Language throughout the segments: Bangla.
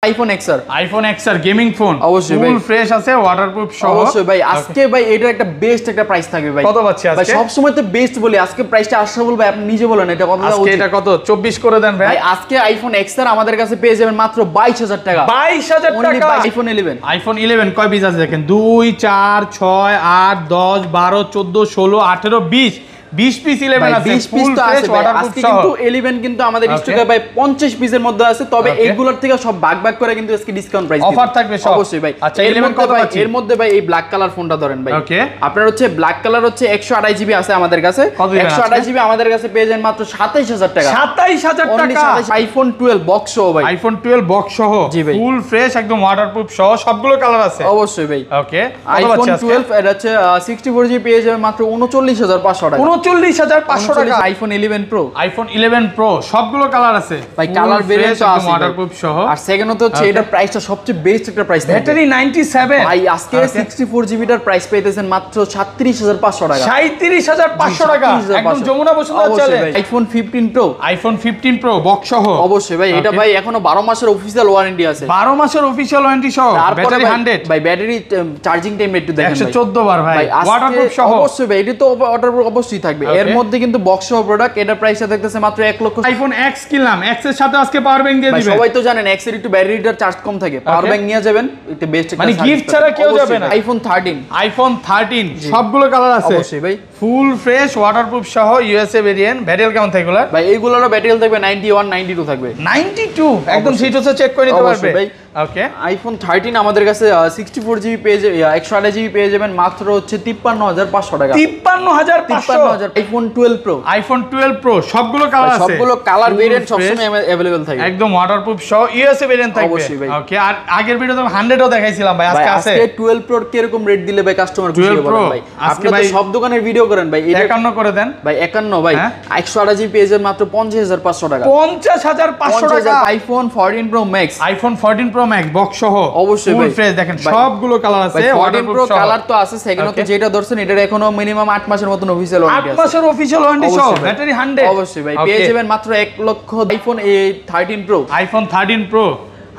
IPhone XR. IPhone XR gaming phone অবশ্যই ফুল ফ্রেশ আছে, ওয়াটারপ্রুফ সহ। অবশ্যই ভাই, আজকে ভাই এটার একটা বেস্ট একটা প্রাইস থাকবে ভাই। কত পাচ্ছি আজকে? ভাই সব সময় তো বেস্ট বলি, আজকে প্রাইসটা আশরাফুল ভাই আপনি নিজে বলেন এটা কত আজকে এটা কত? 24 করে দেন ভাই। ভাই আজকে আইফোন এক্সআর আমাদের কাছে পেয়ে যাবেন মাত্র 22000 টাকা। 22000 টাকা আইফোন 11। আইফোন 11 কয় পিস আছে দেখেন, 2 4 6 8 10 12 14 16 18 20 পিস 11 আছে, 20 পিস তো আছে ভাই। আজকে কিন্তু 11 কিন্তু আমাদের স্টকে ভাই 50 পিসের মধ্যে আছে, তবে এইগুলোর থেকে সব ভাগ ভাগ করে কিন্তু আজকে ডিসকাউন্ট প্রাইস অফার থাকবে সব। অবশ্যই ভাই। আচ্ছা 11 কত পাচ্ছি? এর মধ্যে ভাই এই ব্ল্যাক কালার ফোনটা ধরেন ভাই। ওকে, আপনার হচ্ছে ব্ল্যাক কালার হচ্ছে 128 জিবি আছে আমাদের কাছে। 128 জিবি আমাদের কাছে পেয়ে যান মাত্র 27000 টাকা। 27000 টাকা আইফোন 12 বক্স সহ ভাই। আইফোন 12 বক্স সহ ফুল ফ্রেশ একদম ওয়াটারপ্রুফ সহ সবগুলো কালার আছে। অবশ্যই ভাই। ওকে, আইফোন 12 এটা হচ্ছে 64 জিবি পেয়ে যাবেন মাত্র 39500 টাকা। 39500 টাকা। IPhone 11 pro. আইফোন 11 প্রো সবগুলো কালার আছে ভাই, কালার ভেরিয়েন্ট তো আছে ওয়াটারপ্রুফ সহ। আর সেকেন্ড হচ্ছে এটার প্রাইসটা সবচেয়ে বেস্ট একটা প্রাইস। ব্যাটারি 97 ভাই আজকে 64 জিবিটার প্রাইস পেতেছেন মাত্র 37500 টাকা। 37500 টাকা একদম যমুনা বসুন্ধরা চলে। IPhone 15 pro. IPhone 15 pro box সহ। অবশ্যই ভাই, এটা ভাই এখনো 12 মাসের অফিশিয়াল ওয়ারেন্টি আছে। 12 মাসের অফিশিয়াল ওয়ারেন্টি সহ, ব্যাটারি 100। ভাই ব্যাটারি চার্জিং টাইম একটু দেখেন ভাই 114 বার ভাই। ওয়াটারপ্রুফ সহ। অবশ্যই ভাই, এটা তো ওয়াটারপ্রুফ অবশ্যই থাকবে। এর মধ্যে কিন্তু বক্স সহ প্রোডাক্ট, এটা প্রাইসটা দেখতেছে মাত্র 1 লক্ষ। আইফোন এক্স কিনলাম, এক্স এর সাথে আজকে পাওয়ার ব্যাংক দিয়ে দিবেন। সবাই তো জানেন এক্স এর একটু ব্যাটারিটার চার্জ কম থাকে, পাওয়ার ব্যাংক নিয়ে যাবেন, এটা বেস্ট একটা মানে গিফট ছাড়া কেউ যাবে না। আইফোন 13। আইফোন 13 সবগুলো কালার আছে। অবশ্যই ভাই, ফুল ফ্রেশ ওয়াটারপ্রুফ সহ ইউএসএ ভেরিয়েন্ট। ব্যাটারি কেমন থাকে এগুলা? ভাই এইগুলোরও ব্যাটারি থাকবে 91 92 থাকবে। 92 একদম সিট হচ্ছে চেক করে নিতে পারবে ভাই। ওকে, আইফোন 13 আমাদের কাছে 64 জিবি পেয়ে 128 জিবি পেয়ে যাবেন মাত্র হচ্ছে 53500 টাকা। 53500। IPhone 12 pro. আইফোন 12 প্রো সবগুলো কালার আছে, সবগুলো কালার ভেরিয়েন্ট সবসময় अवेलेबल থাকে, একদম ওয়াটারপ্রুফ সহ ইউএসএ ভেরিয়েন্ট থাকবে। অবশ্যই ভাই। ওকে, আর আগের ভিডিওতে 100 ও দেখাইছিলাম ভাই, আজকে আছে। আজকে 12 প্রোর কি রকম রেট দিলে ভাই কাস্টমার খুশি হবে ভাই? আজকে ভাই সব দোকানের ভিডিও করেন ভাই, 51 করে দেন ভাই। 51 ভাই 128 জিবি পেয়ে যাবেন মাত্র 50500 টাকা। 50500 টাকা। IPhone 14 pro max. IPhone 14 pro max box সহ। অবশ্যই ভাই, ফুল ফ্রেশ দেখেন সবগুলো কালার আছে। 14 প্রো কালার তো আছে, সেকেন্ড তো যেটা ধরছেন এটার এখনো মিনিমাম 8 মাসের মতন অফিশিয়াল ওয়ারেন্টি আছে। 8 মাসের অফিশিয়াল ওয়ারেন্টি সহ, ব্যাটারি 100। অবশ্যই ভাই, পেয়ে যাবেন মাত্র 1 লক্ষ। IPhone 13 pro. IPhone 13 pro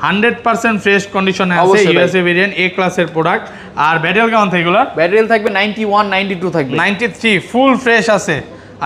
100% fresh কন্ডিশনে আছে, ইউএসএ ভেরিয়েন্ট, এ ক্লাসের প্রোডাক্ট। আর ব্যাটারি কেমন থাকে এগুলা? ব্যাটারি থাকবে 91 92 থাকবে। 93 ফুল ফ্রেশ আছে।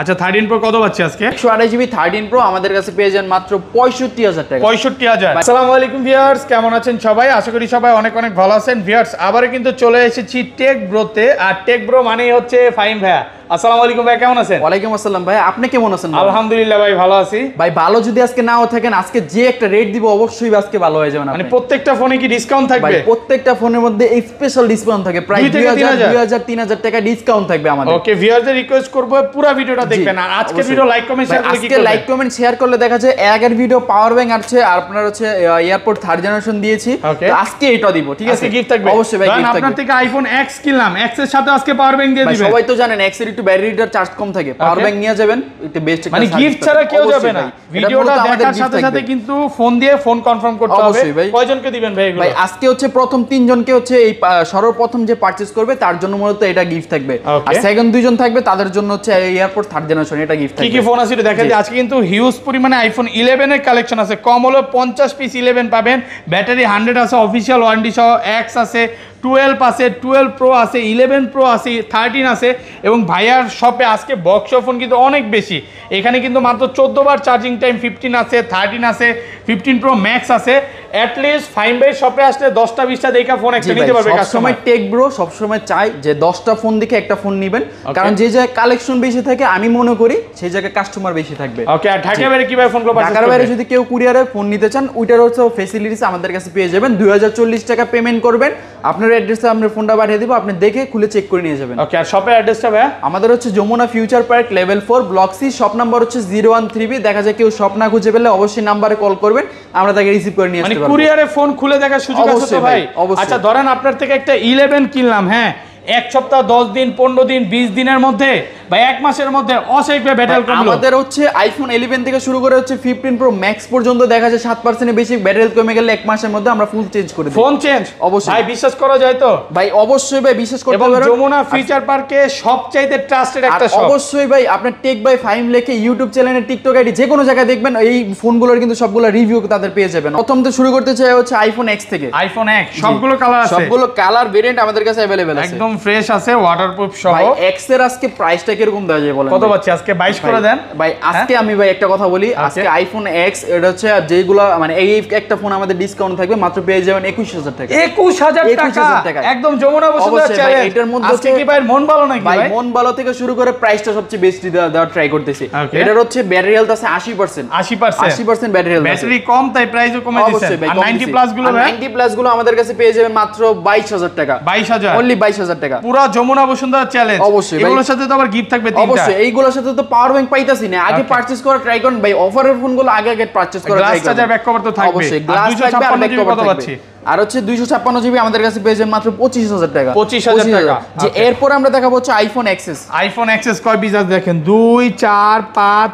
আচ্ছা 13 প্রো কত পাচ্ছি আজকে? 128 জিবি 13 প্রো আমাদের কাছে পেয়ে যান মাত্র 65000 টাকা। 65000। আসসালামু আলাইকুম ভিউয়ার্স, কেমন আছেন সবাই? আশা করি সবাই অনেক অনেক ভালো আছেন। ভিউয়ার্স আবারও কিন্তু চলে এসেছি টেক ব্রোতে, আর টেক ব্রো মানেই হচ্ছে ফাহিম ভাইয়া। আসসালামু আলাইকুম ভাই, কেমন আছেন? ওয়ালাইকুম আসসালাম ভাই, আপনি কেমন আছেন? আলহামদুলিল্লাহ ভাই, ভালো আছি ভাই। ভালো যদি আজকে নাও থাকেন, আজকে যে একটা রেট দিব অবশ্যই আজকে ভালো হয়ে যাবে। মানে প্রত্যেকটা ফোনে কি ডিসকাউন্ট থাকবে? ভাই প্রত্যেকটা ফোনের মধ্যে স্পেশাল ডিসকাউন্ট থাকে, প্রায় 2000 3000 টাকা ডিসকাউন্ট থাকবে আমাদের। ওকে, ভিউয়ারদের রিকোয়েস্ট করব পুরো ভিডিওটা দেখবেন, আর আজকের ভিডিও লাইক কমেন্ট শেয়ার করলে কি করবেন? আজকে লাইক কমেন্ট শেয়ার করলে দেখা যায় আগের ভিডিও পাওয়ার ব্যাংক আছে, আর আপনার হচ্ছে এয়ারপোর্ট 3rd জেনারেশন দিয়েছি, তো আজকে এটা দিব, ঠিক আছে? গিফট থাকবে অবশ্যই ভাই, গিফট থাকবে। আপনার থেকে আইফোন এক্স কিনলাম, এক্স এর সাথে আজকে পাওয়ার ব্যাংক দিয়ে দিবেন। সবাই তো জানেন এক্স এর একটু ব্যাটারিটার চার্জ কম থাকে, পাওয়ার ব্যাংক নিয়ে যাবেন, এটা বেস্ট একটা। মানে গিফট ছাড়া কেউ যাবে না। ভিডিওটা দেখার সাথে সাথে কিন্তু ফোন দিয়ে ফোন কনফার্ম করতে হবে। কয়জনকে দিবেন ভাই এগুলো? ভাই আজকে হচ্ছে প্রথম 3 জনকে হচ্ছে এই সর্বপ্রথম যে পারচেজ করবে তার জন্য মূলত এটা গিফট থাকবে, আর সেকেন্ড 2 জন থাকবে তাদের জন্য হচ্ছে এয়ারপোর্ট 3rd জেনারেশন এটা গিফট থাকবে। কি কি ফোন আছে এটা দেখেন। আজকে কিন্তু হিউজ পরিমাণে আইফোন 11 এর কালেকশন আছে, কম হলো 50 পিস 11 পাবেন। ব্যাটারি 100 আছে, অফিশিয়াল ওয়ারেন্টি সহ। এক্স আছে, 12 আছে, 12 প্রো আছে, 11 প্রো আছে, 13 আছে। এবং ভাইয়ার শপে আজকে বক্স ফোন কিন্তু অনেক বেশি। এখানে কিন্তু মাত্র 14 বার চার্জিং টাইম, 15 আছে, 13 আছে, 15 প্রো ম্যাক্স আছে। অ্যাট লিস্ট ফাইন ভাই শপে আসলে 10টা 20টা দেখা ফোন একটা নিতে পারবে কাস্টমার। সবসময় টেক ব্রো সবসময় চাই যে 10টা ফোন দেখে একটা ফোন নেবেন, কারণ যে জায়গায় কালেকশন বেশি থাকে আমি মনে করি সেই জায়গায় কাস্টমার বেশি থাকবে। ওকে, আর ঢাকা বাইরে কিভাবে ফোনগুলো পারচেজ করবেন? ঢাকার বাইরে যদি কেউ কুরিয়ারে ফোন নিতে চান, ওইটার হচ্ছে ফ্যাসিলিটিস আমাদের কাছে পেয়ে যাবেন। 2040 টাকা পেমেন্ট করবেন, আপনার অ্যাড্রেসে আমরা ফোনটা পাঠিয়ে দিব, আপনি দেখে খুলে চেক করে নিয়ে যাবেন। ওকে, আর শপের অ্যাড্রেসটা ভাই? আমাদের হচ্ছে Jamuna future park level 4 block C, shop number হচ্ছে 013B। দেখা যায় কেউ শপ না খুঁজে পেলে অবশ্যই নাম্বারে কল করবেন, আমরা তাকে রিসিভ করে নিয়ে আসতে পারবো। মানে কুরিয়ারে ফোন খুলে দেখার সুযোগ আছে তো ভাই? আচ্ছা ধরেন আপনার থেকে একটা 11 কিনলাম, হ্যাঁ, 1 সপ্তাহ 10 দিন 15 দিন 20 দিনের মধ্যে ভাই এক মাসের মধ্যে অসহায় ব্যাটারি কমলো। আমাদের হচ্ছে আইফোন 11 থেকে শুরু করে হচ্ছে 15 প্রো ম্যাক্স পর্যন্ত দেখা যায় 7% এর বেশি ব্যাটারি কমে গেলে এক মাসের মধ্যে আমরা ফুল চেঞ্জ করে দিই। ফোন চেঞ্জ অবশ্যই ভাই, বিশ্বাস করা যায় তো? ভাই অবশ্যই ভাই বিশ্বাস করতে এবং পারেন। যমুনা ফিচার পার্কে সবচাইতে ট্রাস্টেড একটা শপ। অবশ্যই ভাই আপনার টেক বাই ফাহিম লেখে ইউটিউব চ্যানেলে, টিকটক আইডি যে কোনো জায়গায় দেখবেন এই ফোনগুলোর কিন্তু সবগুলো রিভিউ তাদের পেয়ে যাবেন। প্রথম তো শুরু করতে চাই হচ্ছে আইফোন এক্স থেকে। আইফোন X সবগুলো কালার আছে, সবগুলো কালার ভেরিয়েন্ট আমাদের কাছে अवेलेबल আছে, একদম ফ্রেশ আছে, ওয়াটারপ্রুফ সহ। ভাই এক্স এর আজকে প্রাইসটা কিরকম দেওয়া যায় বলেন? কত পাচ্ছি আজকে? 22 করে দেন ভাই। আজকে আমি ভাই একটা কথা বলি, আজকে আইফোন এক্স এটা হচ্ছে যেগুলো মানে এই একটা ফোন আমাদের ডিসকাউন্ট থাকবে, মাত্র পেয়ে যাবেন 21000 টাকা। 21000 টাকা একদম যমুনা বসুন্ধরা চ্যালেঞ্জ। এটার মধ্যে আজকে কি ভাই মন ভালো নাকি ভাই? ভাই মন ভালো থেকে শুরু করে প্রাইসটা সবচেয়ে বেস্ট দেওয়ার ট্রাই করতেছি। এটার হচ্ছে ব্যাটারি হেলথ আছে 80%, 80% ব্যাটারি হেলথ। ব্যাটারি কম তাই প্রাইসও কমে দিয়েছেন। আর 90 প্লাস গুলো ভাই? 90 প্লাস গুলো আমাদের কাছে পেয়ে যাবেন মাত্র 22000 টাকা। 22000 অনলি 22000 টাকা। পুরো যমুনা বসুন্ধরা চ্যালেঞ্জ। অবশ্যই ভাই। এগুলোর সাথে তো আবার গিফট থাকবে 3টা। অবশ্যই এইগুলোর সাথে তো পাওয়ার ব্যাংক পাইতাছি না, আগে পারচেজ করা ট্রাই করুন ভাই। অফারের ফোনগুলো আগে পারচেজ করা ট্রাই করুন। গ্লাস চার্জার ব্যাক কভার তো থাকবে। অবশ্যই গ্লাস থাকবে আর ব্যাক কভার থাকবে। আর হচ্ছে 256 জিবি আমাদের কাছে পেয়ে যাবেন মাত্র 25000 টাকা। 25000 টাকা। যে এরপর আমরা দেখাবো হচ্ছে আইফোন এক্সএস। আইফোন এক্সএস কয় পিস আছে দেখেন? 2 4 5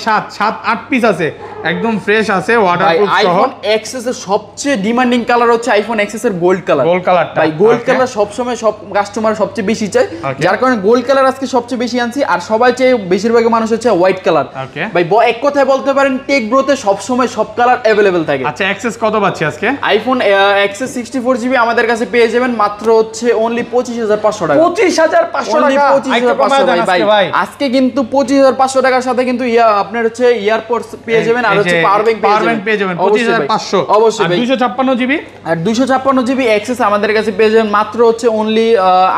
6 7 8 পিস আছে, একদম ফ্রেশ আছে, ওয়াটারপ্রুফ সহ। আইফোন এক্সএস এর সবচেয়ে ডিমান্ডিং কালার হচ্ছে আইফোন এক্সএস এর গোল্ড কালার। গোল্ড কালারটা ভাই গোল্ড কালার সব সময় সব কাস্টমার সবচেয়ে বেশি চায়, যার কারণে গোল্ড কালার আজকে সবচেয়ে বেশি আনছি। আর সবাই চাই, বেশিরভাগ মানুষ হচ্ছে হোয়াইট কালার। ভাই এক কথায় বলতে পারেন টেক ব্রোতে সব সময় সব কালার अवेलेबल থাকে। আচ্ছা এক্সএস কত পাচ্ছি আজকে? আইফোন এক্সএস 64 জিবি আমাদের কাছে পেয়ে যাবেন মাত্র হচ্ছে অনলি 25500 টাকা। 25500 টাকা। 25500 ভাই। আজকে কিন্তু 25500 টাকার সাথে কিন্তু আপনার হচ্ছে ইয়ারপডস পেয়ে যাবেন আর হচ্ছে পাওয়ার ব্যাংক পেয়ে যাবেন 25500। অবশ্যই ভাই। 256 জিবি আর 256 জিবি এক্সএস আমাদের কাছে পেয়ে যাবেন মাত্র হচ্ছে অনলি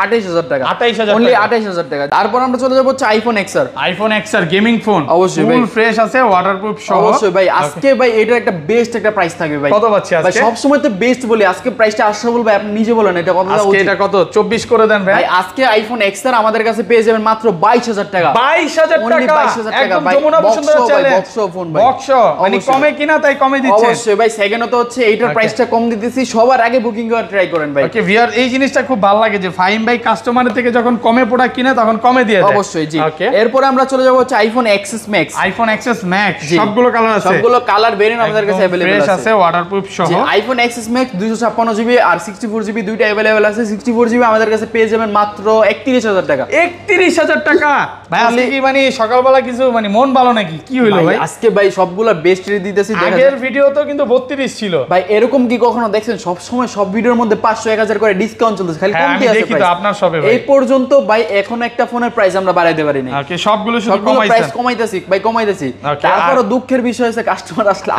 28000 টাকা। 28000 অনলি 28000 টাকা। তারপর আমরা চলে যাব হচ্ছে iPhone XR. IPhone XR gaming phone, অবশ্যই ভাই, ফুল ফ্রেশ আছে, ওয়াটারপ্রুফ সহ। অবশ্যই ভাই। আজকে ভাই এটা একটা বেস্ট একটা প্রাইস থাকবে ভাই। কত পাচ্ছি আজকে? ভাই সব সময় তো বেস্ট বলি, আজকে প্রাইসটা আশরাফুল ভাই আপনি নিজে বলেন এটা কত? আজকে এটা কত? 24 করে দেন ভাই। ভাই আজকে আইফোন এক্সআর আমাদের কাছে পেয়ে যাবেন মাত্র 22000 টাকা। 22000 টাকা। 22000 টাকা একদম ভাই। Jamuna Bashundhara challenge. Box phone ভাই। বক্স মানে কমে কিনা তাই কমে দিচ্ছেন। অবশ্যই ভাই। সেকেন্ডত হচ্ছে এইটার প্রাইসটা কম দিতেছি, সবার আগে বুকিং করার ট্রাই করেন ভাই। ওকে ভিউয়ার, এই জিনিসটা খুব ভালো লাগে যে ফাহিম ভাই কাস্টমারের থেকে যখন কমে প্রোডাক্ট কিনে তখন কমে দিয়ে দেয়। অবশ্যই জি। এরপর আমরা চলে যাব হচ্ছে iPhone XS max. IPhone XS max সবগুলো কালার আছে, সবগুলো কালার ভেরিয়েন্ট আমাদের কাছে अवेलेबल ফ্রেশ আছে, ওয়াটারপ্রুফ সহ। আইফোন এক্সএস ম্যাক্স 256 জিবি আর 64 জিবি দুইটা अवेलेबल আছে। 64 জিবি আমাদের কাছে পেয়ে যাবেন মাত্র 31000 টাকা। 31000 টাকা ভাই। আজকে কি মানে সকালবেলা কিছু মানে মন ভালো নাকি? কি হইলো ভাই? আজকে ভাই সবগুলা বেস্ট রেট দিতেছি। আগের ভিডিও তো কিন্তু 32 ছিল ভাই। এরকম কি কখনো দেখছেন? সব সময় সব ভিডিওর মধ্যে 500 1000 করে ডিসকাউন্ট চলতেছে, খালি কমতি আছে দেখি তো আপনার শপে ভাই। এই পর্যন্ত ভাই এখন একটা ফোনের প্রাইস আমরা বাড়াইতে পারি না। ওকে সবগুলো শুধু প্রাইস কমাইতেছি ভাই, কমাইতেছি। তারপরও দুঃখের বিষয় আছে কাস্টমার আসলে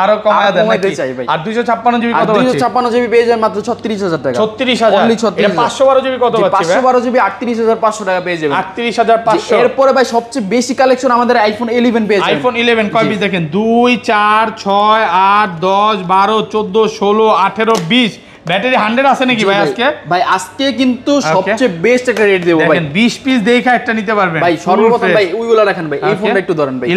আরো কমায় দেন কমাইতে চাই ভাই। আর 256 জিবি কত? 256 জিবি পেয়ে যাবেন মাত্র 36000 টাকা। 36000 অনলি এটা 512 জিবি কত পাচ্ছি ভাই? 512 জিবি 38500 টাকা পেয়ে যাবেন। 38500। এরপরে ভাই সবচেয়ে বেশি কালেকশন আমাদের আইফোন 11 পেয়ে যাবেন। আইফোন 11 কয় পিস দেখেন? 2 4 6 8 10 12 14 16 18 20। ব্যাটারি 100 আছে নাকি ভাই আজকে? ভাই আজকে কিন্তু সবচেয়ে বেস্ট একটা রেট দেব ভাই। দেখেন 20 পিস দেখা একটা নিতে পারবেন ভাই। সর্বপ্রথম ভাই ওইগুলা রাখেন ভাই, এই ফোনটা একটু ধরেন ভাই।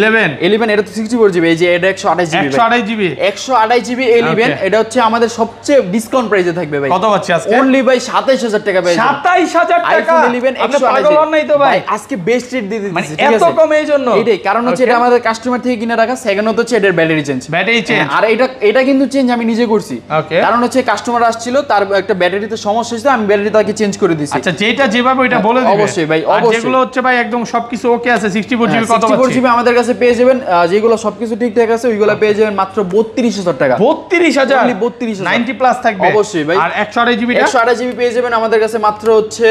11 এটা তো 64 জিবি, এই যে এটা 128 জিবি। 128 জিবি 128 জিবি 11 এটা হচ্ছে আমাদের সবচেয়ে ডিসকাউন্ট প্রাইসে থাকবে ভাই। কত পাচ্ছি আজকে? অনলি ভাই 27000 টাকা পেয়ে যাবেন। 27000 টাকা আইফোন 11 আপনি 128 পাগল হন নাই তো ভাই? আজকে বেস্ট রেট দিয়ে দিতেছি, মানে ঠিক আছে? এত কম এই জন্য? এইটাই কারণ হচ্ছে এটা আমাদের কাস্টমার থেকে কিনে রাখা। সেকেন্ড হচ্ছে এটার ব্যাটারি চেঞ্জ। আর এটা কিন্তু চেঞ্জ আমি নিজে করছি। কারণ হচ্ছে কাস্টমার আসছিল, তার একটা ব্যাটারিতে সমস্যা হয়েছে, আমি ব্যাটারি তাকে চেঞ্জ করে দিয়েছি। আচ্ছা যেটা যেভাবে ওইটা বলে দিবেন। অবশ্যই ভাই, আর যেগুলো হচ্ছে ভাই একদম সবকিছু ওকে আছে 64 জিবি কত? 64 জিবি আমাদের কাছে পেয়ে যাবেন, যেগুলো সবকিছু ঠিকঠাক আছে ওইগুলো পেয়ে যাবেন মাত্র 32000 টাকা। 32000 অনলি 32000 90 প্লাস থাকবে অবশ্যই ভাই। আর 128 জিবি 128 জিবি পেয়ে যাবেন আমাদের কাছে মাত্র হচ্ছে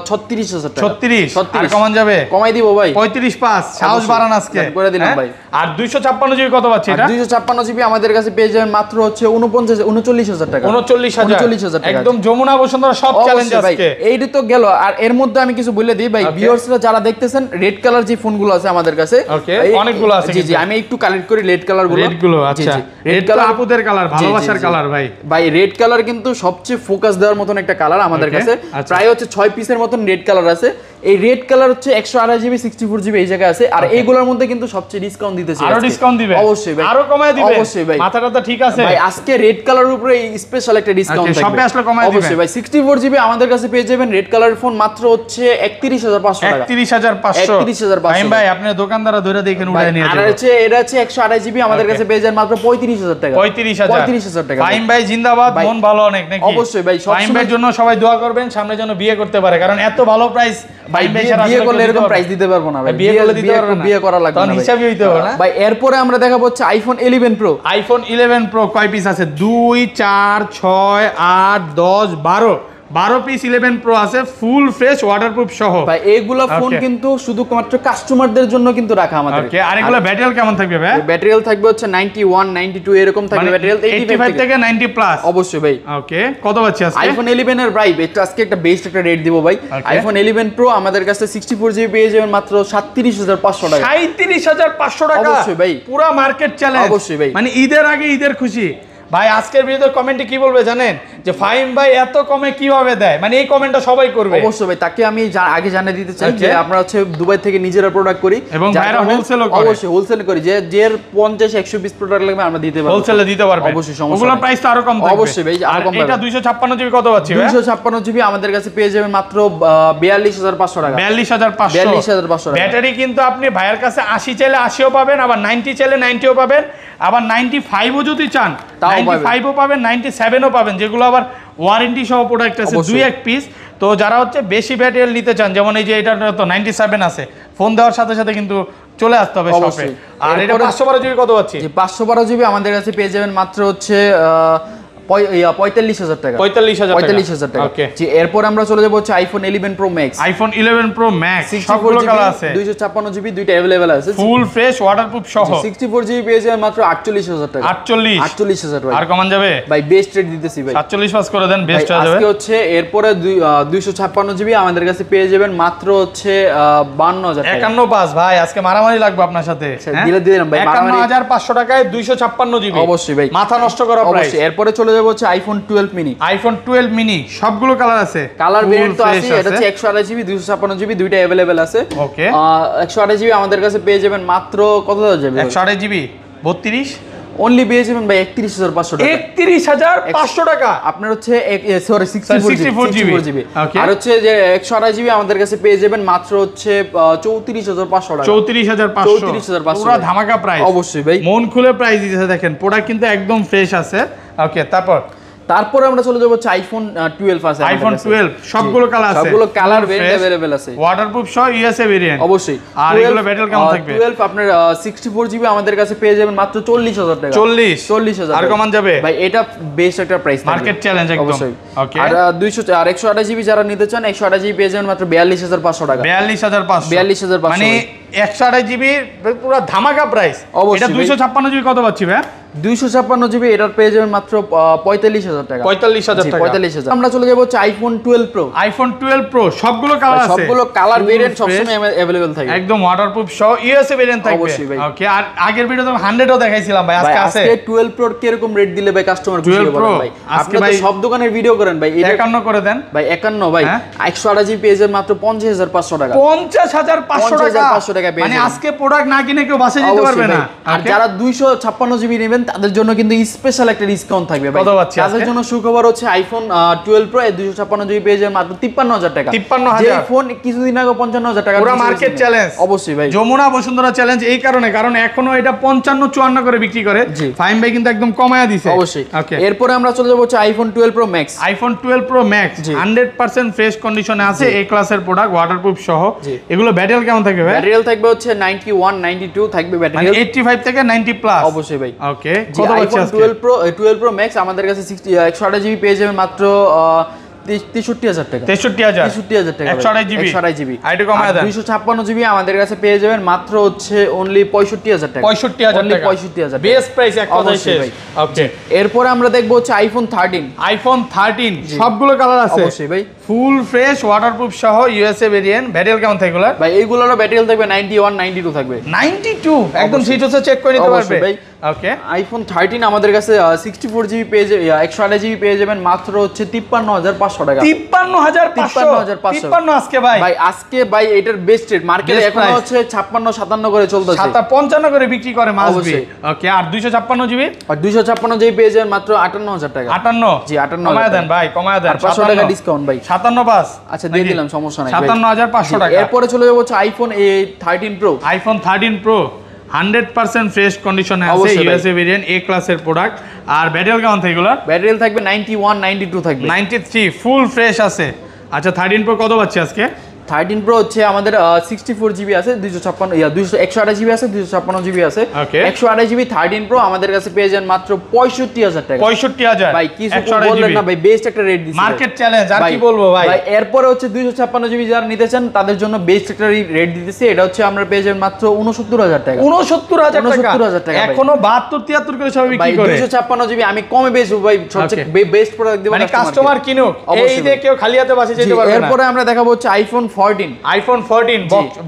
36000 টাকা। 36 আর কমান যাবে? কমাই দিব ভাই 35 পাস সাহস বাড়ান আজকে করে দিলাম ভাই। আর 256 জিবি কত পাচ্ছি এটা? 256 জিবি আমাদের কাছে পেয়ে যাবেন মাত্র হচ্ছে 39000 টাকা। 39000 টাকা। একদম যমুনা বসুন্ধরা সব চ্যালেঞ্জ আজকে। এইটা তো গেল। আর এর মধ্যে আমি কিছু বলে দিই ভাই, ভিউয়ার্সরা যারা দেখতেছেন, রেড কালার যে ফোনগুলো আছে আমাদের কাছে অনেকগুলো আছে। জি জি, আমি একটু কালেক্ট করি রেড কালার গুলো। আচ্ছা রেড কালার আপুদের কালার, ভালোবাসার কালার ভাই। ভাই রেড কালার কিন্তু সবচেয়ে ফোকাস দেওয়ার মতন একটা কালার আমাদের কাছে। প্রায় হচ্ছে 6 পিসের মতন রেড কালার আছে। এই রেড কালার হচ্ছে 128GB 64GB এই জায়গায় আছে আর এইগুলোর মধ্যে কিন্তু সবচেয়ে ডিসকাউন্ট দিতেছি আরো ডিসকাউন্ট দিবে অবশ্যই ভাই আরো কমায় দিবে অবশ্যই ভাই মাথাটা ঠিক আছে ভাই আজকে রেড কালারের উপরে স্পেশাল একটা ডিসকাউন্ট থাকবে সবে আসলে কমায় দিবে অবশ্যই ভাই 64GB আমাদের কাছে পেয়ে যাবেন রেড কালারের ফোন মাত্র হচ্ছে 31500 টাকা 31500 ভাই আপনি দোকানদাররা ধরে দেখেন উড়ায় নিয়ে যাবেন আর হচ্ছে এটা হচ্ছে 128GB আমাদের কাছে পেয়ে যাবেন মাত্র 35000 টাকা 35000 টাকা ফাইম ভাই জিন্দাবাদ মন ভালো অনেক নাকি অবশ্যই ভাই ফাইম ভাইয়ের জন্য সবাই দোয়া করবেন সামনে যেন বিয়ে করতে পারে কারণ এত ভালো প্রাইস ভাই বিয়ে করলে এরকম প্রাইস দিতে পারবো না ভাই বিয়ে করলে দিতে পারবো না বিয়ে করা লাগবে না হিসাবই হইতে হবে না ভাই এরপরে আমরা দেখাবো হচ্ছে আইফোন 11 প্রো আইফোন 11 প্রো কয় পিস আছে 2 4 6 8 10 12 পিস 11 প্রো আছে ফুল ফ্রেশ ওয়াটারপ্রুফ সহ ভাই এইগুলা ফোন কিন্তু শুধুমাত্র কাস্টমারদের জন্য কিন্তু রাখা আমাদের ওকে আর এগুলা ব্যাটারি কেমন থাকবে ভাই ব্যাটারি থাকবে হচ্ছে 91 92 এরকম থাকবে ব্যাটারি 85 থেকে 90 প্লাস অবশ্যই ভাই ওকে কত পাচ্ছি আজকে আইফোন 11 এর ভাই এটা আজকে একটা বেস্ট একটা রেট দিব ভাই আইফোন 11 প্রো আমাদের কাছে 64GB পেয়ে যাবেন মাত্র 37500 টাকা 37500 টাকা অবশ্যই ভাই পুরো মার্কেট চ্যালেঞ্জ অবশ্যই ভাই মানে ঈদের আগে ঈদের খুশি ভাই আজকের ভিডিওতে কমেন্টে কি বলবে জানেন যে ফাহিম ভাই এত কমে কিভাবে দেয় মানে এই কমেন্টটা সবাই করবে অবশ্যই ভাই তাকে আমি আগে জানিয়ে দিতে চাই যে আমরা হচ্ছে দুবাই থেকে নিজেরা প্রোডাক্ট করি এবং ভাইরা হোলসেলও করে অবশ্যই হোলসেল করি যে এর 50 120 প্রোডাক্ট লাগবে আমরা দিতে পারবো হোলসেলে দিতে পারবে অবশ্যই সমস্যা ওগুলোর প্রাইস তো আরো কম থাকবে অবশ্যই ভাই আরো কম এটা 256GB কত পাচ্ছি ভাই 256GB আমাদের কাছে পেয়ে যাবেন মাত্র 42500 টাকা 42500 টাকা ব্যাটারি কিন্তু আপনি ভাইয়ের কাছে 80 চাইলে 80ও পাবেন আবার 90 চাইলে 90ও পাবেন আবার 95ও যদি চান 95ও পাবেন 97ও পাবেন যেগুলো আবার ওয়ারেন্টি সহ প্রোডাক্ট আছে দুই এক পিস তো যারা হচ্ছে বেশি ব্যাটারি নিতে চান যেমন এই যে এটা তো 97 আছে ফোন দেওয়ার সাথে সাথে কিন্তু চলে আসতে হবে শপে আর এটা 512GB কত পাচ্ছি 512GB আমাদের কাছে পেয়ে যাবেন মাত্র হচ্ছে 45000 টাকা 45000 টাকা জি এরপর আমরা চলে যাব হচ্ছে iPhone 11 pro max iPhone 11 pro max সবগুলো কালার আছে 256GB দুইটা अवेलेबल আছে ফুল ফ্রেশ ওয়াটারপ্রুফ সহ 64GB পেয়ে যাবেন মাত্র 48000 টাকা 48000 ভাই আর কমান যাবে ভাই বেস্ট রেট দিতেছি ভাই 47 পাস করে দেন বেস্ট হয়ে যাবে আজকে হচ্ছে এরপরে 256GB আমাদের কাছে পেয়ে যাবেন মাত্র হচ্ছে 52000 টাকা 51 পাস ভাই আজকে মারামারি লাগবে আপনার সাথে দিলে দিলাম ভাই 51500 টাকায় 256GB অবশ্যই ভাই মাথা নষ্ট করা প্রাইস অবশ্যই এরপরে চলে যাব হচ্ছে আইফোন 12 মিনি আইফোন 12 মিনি সবগুলো কালার আছে কালার ভেরিয়েন্ট তো আছে এটা হচ্ছে 128GB 256GB দুইটা अवेलेबल আছে ওকে 128GB আমাদের কাছে পেয়ে যাবেন মাত্র কত যাবে 128GB 32 অনলি পেয়ে যাবেন ভাই 31500 টাকা 31500 টাকা আপনার হচ্ছে সরি 64GB আর হচ্ছে যে 128GB আমাদের কাছে পেয়ে যাবেন মাত্র হচ্ছে 34500 টাকা 34500 পুরো ধামাকা প্রাইস অবশ্যই ভাই মন খুলে প্রাইস দিতেছে দেখেন প্রোডাক্ট কিন্তু একদম ফ্রেশ আছে ওকে তারপরে আমরা চলে যাব হচ্ছে আইফোন 12 আছে আইফোন 12 সবগুলো কালার আছে সবগুলো কালার ভেরিয়েন্ট अवेलेबल আছে ওয়াটারপ্রুফ সহ ইউএসএ ভেরিয়েন্ট অবশ্যই আর এগুলো ব্যাটারি কেমন থাকবে 12 আপনার 64GB আমাদের কাছে পেয়ে যাবেন মাত্র 40000 টাকা 40000 আর কমান যাবে ভাই এটা বেস্ট একটা প্রাইস মার্কেট চ্যালেঞ্জ একদম ওকে আর 200 আর 128GB যারা নিতে চান 128GB পেয়ে যাবেন মাত্র 42500 টাকা 42500 মানে 128GB পুরো ধামাকা প্রাইস এটা 256GB কত পাচ্ছি ভাই 256GB এটার পেয়ে যাবেন মাত্র 45000 টাকা 45000 টাকা 45000 আমরা চলে যাব হচ্ছে আইফোন 12 প্রো আইফোন 12 প্রো সবগুলো কালার আছে সবগুলো কালার ভেরিয়েন্ট সবসময় अवेलेबल থাকে একদম ওয়াটারপ্রুফ সহ ইউএসএ ভেরিয়েন্ট থাকবে অবশ্যই ভাই ওকে আর আগের ভিডিওতে 100ও দেখাইছিলাম ভাই আজকে আছে আজকে 12 প্রো কি রকম রেট দিলে ভাই কাস্টমার খুশি হবে ভাই আপনি তো সব দোকানের ভিডিও করেন ভাই 51 করে দেন ভাই 51 ভাই 128GB পেয়ে যাবেন মাত্র 50500 টাকা 50500 টাকা মানে আজকে প্রোডাক্ট না কিনে কেউ বাসে যেতে পারবে না আর যারা 256GB নেবেন তাদের জন্য কিন্তু স্পেশাল একটা ডিসকাউন্ট থাকবে ভাই তাদের জন্য সুখবর হচ্ছে আইফোন 12 প্রো 256GB পেয়ে যাবেন মাত্র 53000 টাকা 53000 যে ফোন কিছুদিন আগে 55000 টাকা পুরো মার্কেট চ্যালেঞ্জ অবশ্যই ভাই যমুনা বসুন্ধরা চ্যালেঞ্জ এই কারণ এখনো এটা 55 54 করে বিক্রি করে ফাইম ভাই কিন্তু একদম কমায়া দিয়েছে অবশ্যই এরপরে আমরা চলে যাব হচ্ছে iPhone 12 pro max iPhone 12 pro max 100% fresh কন্ডিশনে আছে এই ক্লাসের প্রোডাক্ট ওয়াটারপ্রুফ সহ এগুলো ব্যাটারি কেমন থাকবে ভাই ব্যাটারি থাকবে হচ্ছে 91 92 থাকবে ব্যাটারি মানে 85 থেকে 90 প্লাস অবশ্যই ভাই ওকে কত পাচ্ছি আজকে 12 প্রো ম্যাক্স আমাদের কাছে 128GB পেয়ে যাবেন মাত্র 63000 টাকা 63000 টাকা 128GB আইডি কমায় দেন 256GB আমাদের কাছে পেয়ে যাবেন মাত্র হচ্ছে অনলি 65000 টাকা 65000 টাকা 65000 বেস্ট প্রাইস এক কথায় শেষ ওকে এরপর আমরা দেখব হচ্ছে আইফোন 13 সবগুলো কালার আছে অবশ্যই ভাই ফুল ফ্রেশ ওয়াটারপ্রুফ সহ ইউএসএ ভেরিয়েন্ট ব্যাটারি কেমন থাকবে এগুলা ভাই এইগুলোর ব্যাটারি থাকবে 91 92 থাকবে 92 একদম সিট হচ্ছে চেক করে নিতে পারবে ভাই ওকে আইফোন 13 আমাদের কাছে 64GB পেয়ে 128GB পেয়ে যাবেন মাত্র হচ্ছে 53500 টাকা। 53500 আজকে ভাই আজকে ভাই এটার বেস্ট রেট মার্কেটে এখন হচ্ছে 56 57 করে চলতেছে, 55 করে বিক্রি করে মাসবি। ওকে, আর 256GB আর 256GB পেয়ে যাবেন মাত্র 58000 টাকা। 58 জি 58 কমায় দেন ভাই, কমায় দেন, 500 টাকা ডিসকাউন্ট ভাই। 57 পাস আচ্ছা দিয়ে দিলাম, সমস্যা নাই। 57500 টাকা। এরপরে চলে যাব হচ্ছে iPhone 13 pro. IPhone 13 pro 100% fresh কন্ডিশনে আছে, ইউএসএ ভেরিয়েন্ট, এ ক্লাসের প্রোডাক্ট। আর ব্যাটারি কেমন থাকে এগুলা? ব্যাটারি থাকবে 91 92 থাকবে, 93 ফুল ফ্রেশ আছে। আচ্ছা 13 প্রো কত পাচ্ছি আজকে? 13 প্রো হচ্ছে আমাদের 64GB আছে, 128GB আছে, 256GB আছে। 128GB 13 প্রো আমাদের কাছে পেয়ে যান মাত্র 65000 টাকা। 65000 ভাই কিছু বললেন না ভাই, বেস্ট একটা রেট দিছি মার্কেট চ্যালেঞ্জ, আর কি বলবো ভাই। ভাই এরপরে হচ্ছে 256GB যারা নিতে চান তাদের জন্য বেস্ট একটা রেট দিতেছি, এটা হচ্ছে আমরা পেয়ে যাবেন মাত্র 69000 টাকা। 69000 টাকা এখনো 72 73 করে সবাই বিক্রি করে। 256GB আমি কমে বেচবো ভাই, সবচেয়ে বেস্ট প্রোডাক্ট দেব মানে কাস্টমার কিনুক, এই যে কেউ খালি হাতে বাসে যেতে পারবে না। এরপরে আমরা দেখাবো হচ্ছে আইফোন 14। আইফোন 14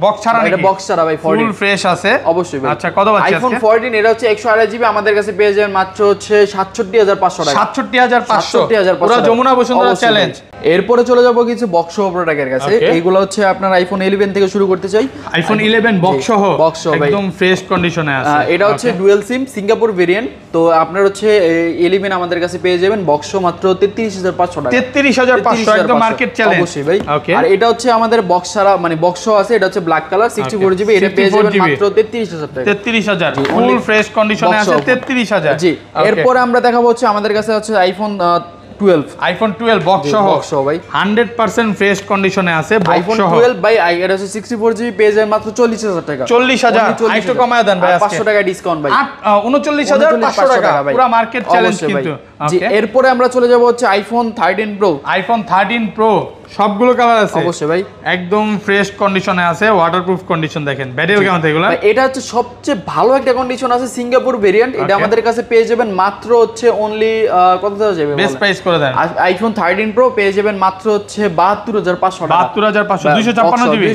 বক্স ছাড়া নাকি? এটা বক্স ছাড়া ভাই, 14 ফুল ফ্রেশ আছে অবশ্যই ভাই। আচ্ছা কত পাচ্ছি আইফোন 14 এটা হচ্ছে 128GB আমাদের কাছে পেয়ে যাবেন মাত্র হচ্ছে 67500 টাকা। 67500 পুরো যমুনা বসুন্ধরা চ্যালেঞ্জ। এরপরে চলে যাব কিছু বক্স সহ প্রোডাক্টের কাছে। এইগুলো হচ্ছে আপনার আইফোন 11 থেকে শুরু করতে চাই। আইফোন 11 বক্স সহ একদম ফ্রেশ কন্ডিশনে আছে। এটা হচ্ছে ডুয়াল সিম সিঙ্গাপুর ভেরিয়েন্ট। তো আপনার হচ্ছে 11 আমাদের কাছে পেয়ে যাবেন বক্স মাত্র 33500 টাকা। 33500 একদম মার্কেট চ্যালেঞ্জ অবশ্যই ভাই। আর এটা হচ্ছে আমাদের বক্স ছাড়া মানে বক্স আছে, এটা হচ্ছে ব্ল্যাক কালার 64GB, এটা পেয়ে যাবেন মাত্র 33000 টাকা। 33000 ফুল ফ্রেশ কন্ডিশনে আছে 33000। জি এরপর আমরা দেখাবো হচ্ছে আমাদের কাছে হচ্ছে আইফোন 12। আইফোন 12 বক্স সহ ভাই 100% ফ্রেশ কন্ডিশনে আছে আইফোন 12 ভাই এটা হচ্ছে 64GB পেয়ে যাবেন মাত্র 40000 টাকা। 40000 একটু কমায় দেন ভাই, আজকে 500 টাকা ডিসকাউন্ট ভাই। 39500 টাকা পুরো মার্কেট চ্যালেঞ্জ কিন্তু। জি এরপরে আমরা চলে যাব হচ্ছে আইফোন 13 প্রো। আইফোন 13 প্রো সবগুলো কালার আছে অবশ্যই ভাই, একদম ফ্রেশ কন্ডিশনে আছে, ওয়াটারপ্রুফ কন্ডিশন। দেখেন ব্যাটারি কেমন থাকে এগুলা? এটা হচ্ছে সবচেয়ে ভালো একটা কন্ডিশন আছে, সিঙ্গাপুর ভেরিয়েন্ট। এটা আমাদের কাছে পেয়ে যাবেন মাত্র হচ্ছে অনলি কত টাকা যাবে বেস্ট প্রাইস করে দেন। আইফোন 13 প্রো পেয়ে যাবেন মাত্র হচ্ছে 72500 টাকা। 72500 256GB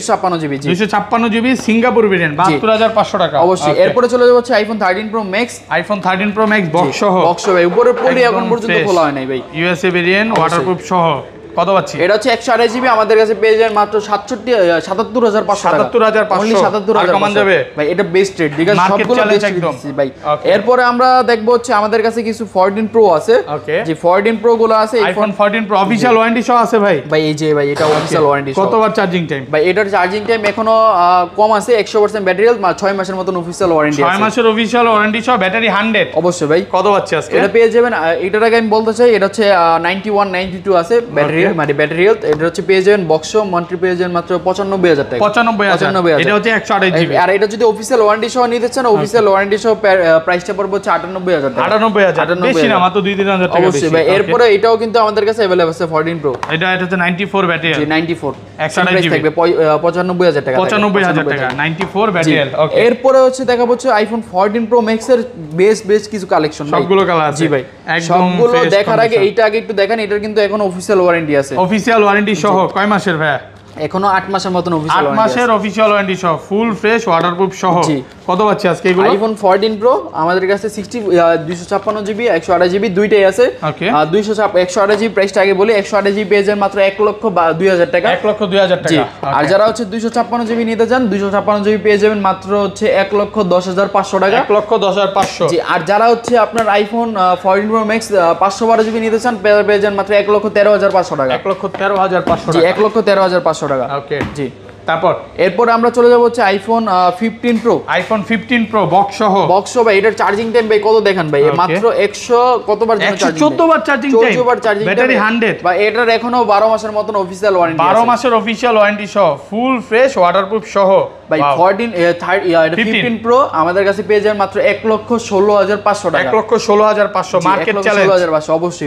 256GB সিঙ্গাপুর ভেরিয়েন্ট 72500 টাকা অবশ্যই। এরপরে চলে যাব হচ্ছে iPhone 13 pro max. IPhone 13 pro max box সহ ভাই, উপরে পলি এখন পর্যন্ত খোলা হয় নাই ভাই। ইউএসএ ভেরিয়েন্ট ওয়াটারপ্রুফ সহ কত পাচ্ছি? এটা হচ্ছে 128GB আমাদের কাছে পেয়ে যাবেন মাত্র 77500 টাকা। 77500 কমান যাবে ভাই, এটা বেস্ট রেট ঠিক আছে, সবগুলো বেস্ট দিচ্ছি ভাই। এরপরে আমরা দেখবো হচ্ছে আমাদের কাছে কিছু 14 প্রো আছে। যে 14 প্রো গুলো আছে, আইফোন 14 প্রো অফিশিয়াল ওয়ারেন্টি সহ আছে ভাই। ভাই এই যে ভাই এটা অফিশিয়াল ওয়ারেন্টি সহ। কতবার চার্জিং টাইম? ভাই এটার চার্জিং টাইম এখনো কম আছে, 100% ব্যাটারি হেলথ, 6 মাসের মতন অফিশিয়াল ওয়ারেন্টি আছে। 6 মাসের অফিশিয়াল ওয়ারেন্টি সহ ব্যাটারি 100 অবশ্যই ভাই। কত পাচ্ছি আজকে? এটা পেয়ে যাবেন, এটার আগে আমি বলতে চাই এটা হচ্ছে 91 92 আছে ব্যাটারি মানে ব্যাটারি হেলথ। এটা হচ্ছে পেয়ে যাবেন বক্স মন্ট্রি পেয়ে যাবেন মাত্র 95000 টাকা। 95000 এটা হচ্ছে 128GB। আর এটা যদি অফিশিয়াল ওয়ারেন্টি সহ নিতে চান, অফিশিয়াল ওয়ারেন্টি সহ প্রাইসটা পড়বে হচ্ছে 98000 টাকা। 98000 বেশি না, মাত্র 2-3000 টাকা বেশি। অবশ্যই ভাই। এরপরে এটাও কিন্তু আমাদের কাছে अवेलेबल আছে 14 প্রো। এটা হচ্ছে 94 ব্যাটারি। জি 94 128GB থাকবে 95000 টাকা। 95000 টাকা 94 ব্যাটারি। ওকে এরপরে হচ্ছে দেখাবো হচ্ছে আইফোন 14 প্রো ম্যাক্স এর বেস্ট কিছু কালেকশন ভাই। সবগুলো কালার আছে। জি ভাই, সবগুলো দেখার আগে এইটা আগে একটু দেখেন, এটার কিন্তু এখন অফিশিয়াল ওয়ারেন্টি আছে। অফিশিয়াল ওয়ারেন্টি সহ কয় মাসের ভাই? এখনো 8 মাসের মতন অফিশিয়াল 8 মাসের অফিশিয়াল ওয়ারেন্টি সহ ফুল ফ্রেশ ওয়াটারপ্রুফ সহ। কত পাচ্ছি আজকে এগুলো? আইফোন 14 প্রো আমাদের কাছে 256GB 128GB দুইটাই আছে। 128GB প্রাইসটা আগে বলি, 128GB পেয়ে যান মাত্র 1,02,000 টাকা। 1,02,000 টাকা। আর যারা হচ্ছে 256GB নিতে চান, 256GB পেয়ে যাবেন মাত্র হচ্ছে 1,10,500 টাকা। 1,10,500। জি আর যারা হচ্ছে আপনার আইফোন 14 প্রো ম্যাক্স 512GB নিতে চান, পেয়ে যান মাত্র 1,13,500 টাকা। 1,13,500 জি 1,13,500 টাকা। ওকে জি তারপর এরপর আমরা চলে যাব হচ্ছে iPhone 15 pro. IPhone 15 pro box সহ ভাই, এটার চার্জিং টাইম ভাই কত দেখেন ভাই, মাত্র 100 কতবার চার্জিং 114 বার চার্জিং টাইম, 14 বার চার্জিং ব্যাটারি 100 ভাই। এটার এখনো 12 মাসের মতন অফিশিয়াল ওয়ারেন্টি আছে। 12 মাসের অফিশিয়াল ওয়ারেন্টি সহ ফুল ফ্রেশ ওয়াটারপ্রুফ সহ ভাই। 15 প্রো আমাদের কাছে পেয়ে যাবেন মাত্র 1,16,500 টাকা। 1,16,500 মার্কেট চ্যালেঞ্জ। 1,16,500 অবশ্যই।